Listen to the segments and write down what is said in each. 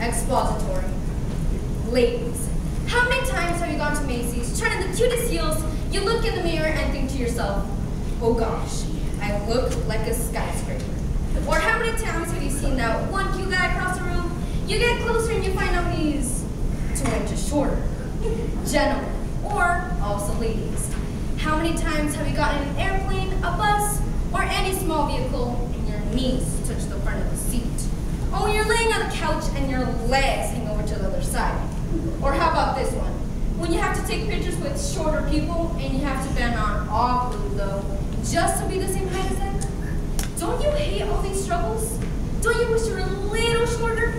Expository. Ladies, how many times have you gone to Macy's, tried on the cutest heels, you look in the mirror and think to yourself, oh gosh, I look like a skyscraper. Or how many times have you seen that one cute guy across the room, you get closer and you find out he's 2 inches shorter. Gentlemen, or also ladies, how many times have you gotten in an airplane, a bus, or any small vehicle and your knees touch the front of the seat? Or you're laying on the couch and your legs hang over to the other side. Or how about this one? When you have to take pictures with shorter people and you have to bend on all glue though, just to be the same height as them? Don't you hate all these struggles? Don't you wish you were a little shorter?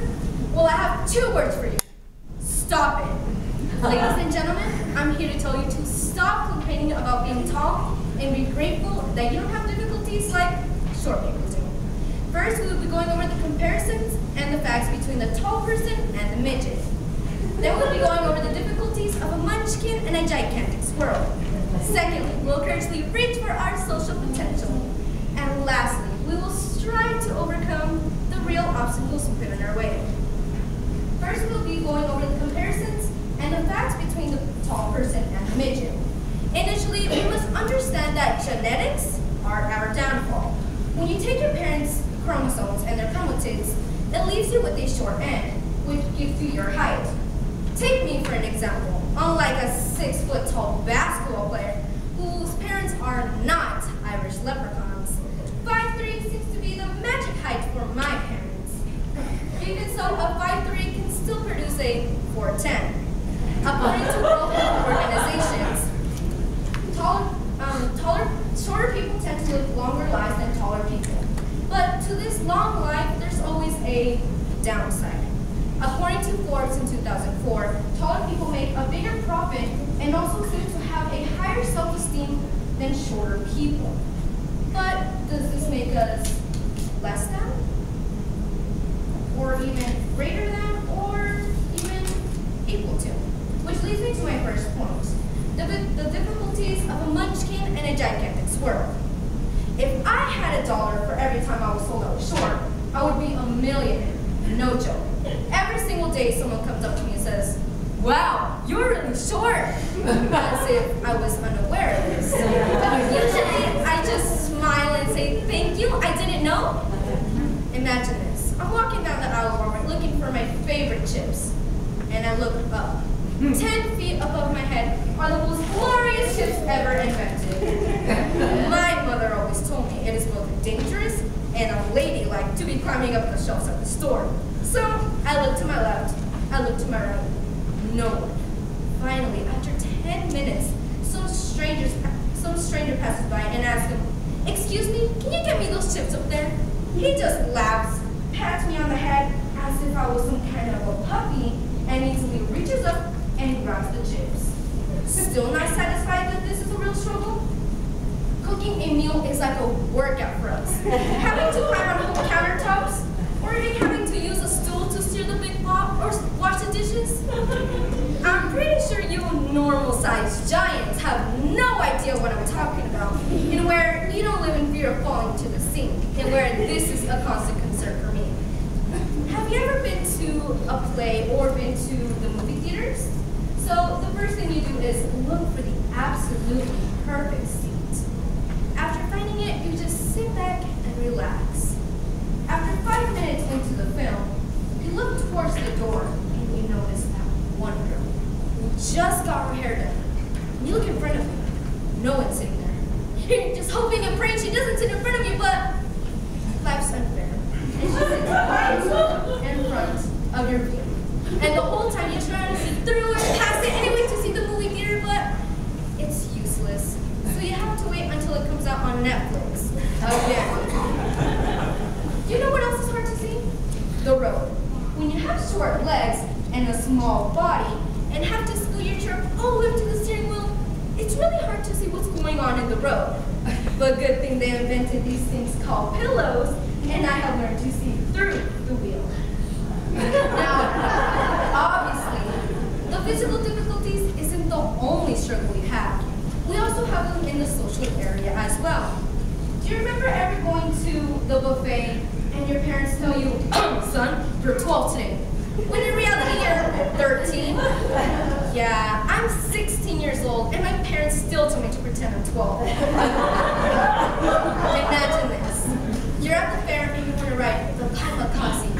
Well, I have 2 words for you. Stop it. Ladies and gentlemen, I'm here to tell you to stop complaining about being tall and be grateful that you don't have difficulties like short people do. First, we will be going over the comparisons and the facts between the tall person and the midget. Then we'll be going over the difficulties of a munchkin and a gigantic squirrel. Secondly, we'll courageously reach for our social potential. And lastly, we will strive to overcome the real obstacles put in our way. First, we'll be going over the comparisons and the facts between the tall person and the midget. Initially, we must understand that genetics are our downfall. When you take your parents' chromosomes and their chromatids, it leaves you with a short end, which gives you your height. Take me for an example. Unlike a 6-foot-tall basketball player whose parents are not Irish leprechauns, 5'3" seems to be the magic height for my parents. Even so, a 5'3" can still produce a 4'10". According to World Health Organizations, shorter people tend to live longer lives than taller people. But to this long life, there's always a downside. According to Forbes in 2004, taller people make a bigger profit and also seem to have a higher self-esteem than shorter people. But does this make us less than? Or even greater than? Or even equal to? Which leads me to my first point. The difficulties of a munchkin and a gigantic squirrel. If I had $1 for every time I was told I was short, I would be a millionaire. No joke. Every single day someone comes up to me and says, wow, you're really short. As if I was unaware of this. Usually I just smile and say, thank you, I didn't know. Imagine this. I'm walking down the aisle of Walmart looking for my favorite chips. And I look up. 10 feet above my head are the most glorious chips ever invented. My mother always told me it is both dangerous and unladylike to be climbing up the shelves at the store. So I look to my left, I look to my right, no one. Finally, after 10 minutes, some stranger passes by and asks him, excuse me, can you get me those chips up there? He just laughs, pats me on the head as if I was some kind of a puppy, and easily reaches up and grabs the chips. Still not satisfied that this is a real struggle? Cooking a meal is like a workout for us. Having to climb on whole countertops, or even having to use a stool to steer the big pot or wash the dishes. I'm pretty sure you normal-sized giants have no idea what I'm talking about, and where you don't live in fear of falling into the sink, and where this is a constant concern for me. Have you ever been to a play or been to the movie theaters? So the first thing you do is look for the absolutely perfect seat. After finding it, you just sit back and relax. After 5 minutes into the film, you look towards the door and you notice that one girl who just got her hair done. You look in front of you, no one's sitting there. You're just hoping and praying she doesn't sit in front of you, but life's unfair. And she sits right in front of your view. And the whole time you're trying to sit through and pass it anyway to see the movie theater, but it's useless. So you have to wait until it comes out on Netflix. Again. Do you know what else is hard to see? The road. When you have short legs and a small body and have to scoot your chair all the way to the steering wheel, it's really hard to see what's going on in the road. But good thing they invented these things called pillows, and I have learned to see through the wheel. Now, obviously, the physical difficulties isn't the only struggle we have. We also have them in the social area as well. Do you remember ever going to the buffet and your parents tell you, son, you're 12 today. When in reality you're 13. Yeah, I'm 16 years old and my parents still tell me to pretend I'm 12. Imagine this. You're at the fair and you want to ride the kamikaze.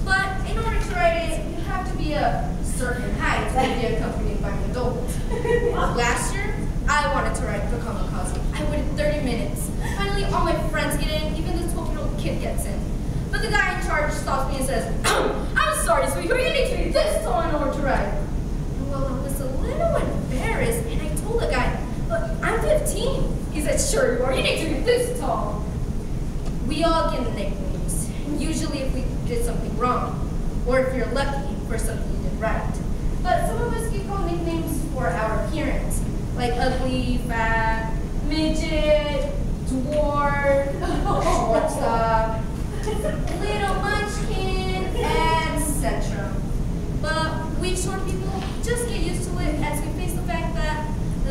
But in order to ride it, you have to be a certain height and be accompanied by an adult. Last year, I wanted to ride the kamikaze. I waited 30 minutes. Finally, all my friends get in, even the 12-year-old kid gets in. But the guy in charge stops me and says, I'm sorry, sweetheart, you need to be this tall in order to ride. Well, I was a little embarrassed, and I told the guy, but I'm 15. He said, sure you are, you need to be this tall. We all get nicknames, usually if we did something wrong, or if you're lucky for something you did right. But some of us get called nicknames for our appearance, like ugly, fat, midget, dwarf, shortstop, little munchkin, etc. But we short people just get used to it as we face the fact that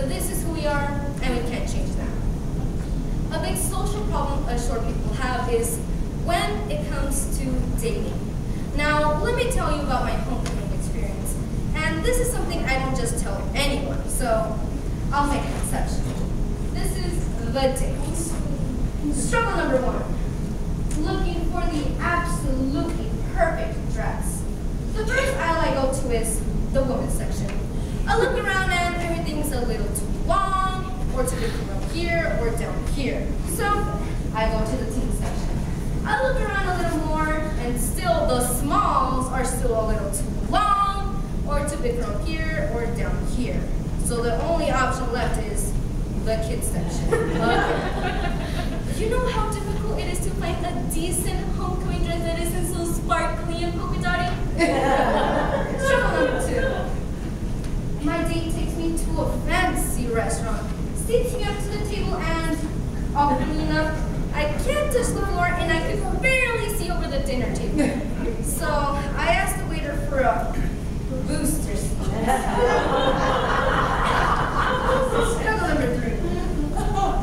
this is who we are and we can't change that. A big social problem us short people have is when it comes to dating. Now, let me tell you about my homecoming experience. And this is something I don't just tell anyone, so I'll make an exception. This is the date. Struggle number 1. Looking for the absolutely perfect dress. The first aisle I go to is the women's section. I look around and everything's a little too long, or too big from up here, or down here. So I go to the teen section. I look around a little more, and still the smalls are still a little too long, or too big from up here, or down here. So the only option left is the kids section. You know how difficult it is to find a decent homecoming dress that isn't so sparkly and polka dotty? Struggle number 2. My date takes me to a fancy restaurant, seats me up to the table, and awkwardly enough, I can't touch the floor and I could barely see over the dinner table. So I asked the waiter for a booster seat. Struggle number 3.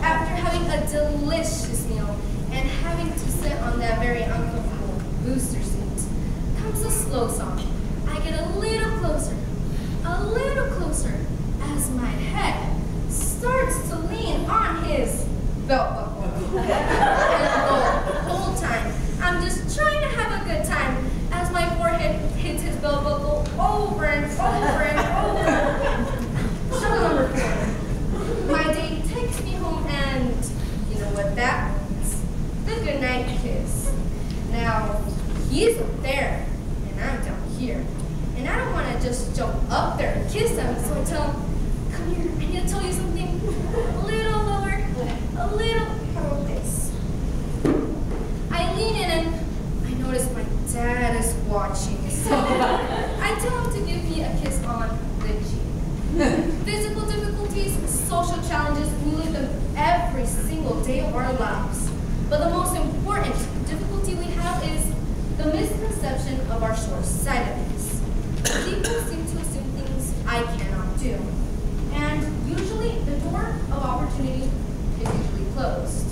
After having a delicious meal and having to sit on that very uncomfortable booster seat, comes a slow song. I get a little closer as my head starts to lean on his belt buckle. And the whole time, I'm just trying to have a good time as my forehead hits his belt buckle over and over and over. Struggle number 4. My date takes me home and you know what that means? The goodnight kiss. Now, he's up there and I'm down here. And I don't want to just jump up there and kiss him, so I tell him, come here, I need to tell you something a little lower, a little, how about this? I lean in and I notice my dad is watching, so I tell him to give me a kiss on the cheek. Physical difficulties, social challenges, we live them every single day of our lives. But the most important difficulty we have is the misconception of our short-sightedness. People seem to assume things I cannot do. And usually the door of opportunity is usually closed.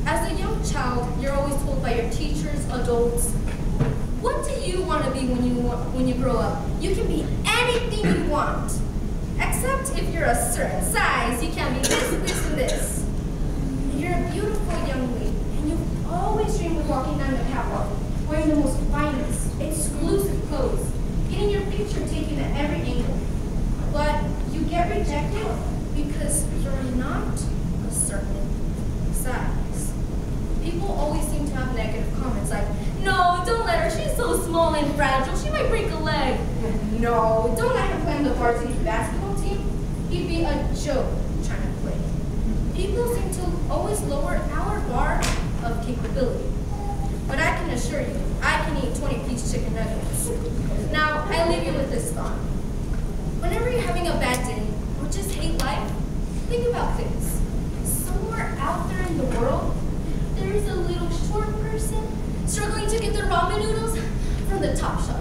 As a young child, you're always told by your teachers, adults, what do you want to be when you grow up? You can be anything you want. Except if you're a certain size, you can be this, this, and this. You're a beautiful young lady, and you've always dreamed of walking down the catwalk, wearing the most finest, exclusive clothes, getting your picture taken at every angle. But you get rejected because you're not a certain size. People always seem to have negative comments like, no, don't let her, she's so small and fragile, she might break a leg. No, don't let her play on the varsity basketball team. He'd be a joke trying to play. People seem to always lower our bar of capability. But I can assure you, I can eat 20-piece chicken nuggets. Now, I leave you with this thought. Whenever you're having a bad day, or just hate life, think about this. Somewhere out there in the world, there is a little short person struggling to get their ramen noodles from the top shop.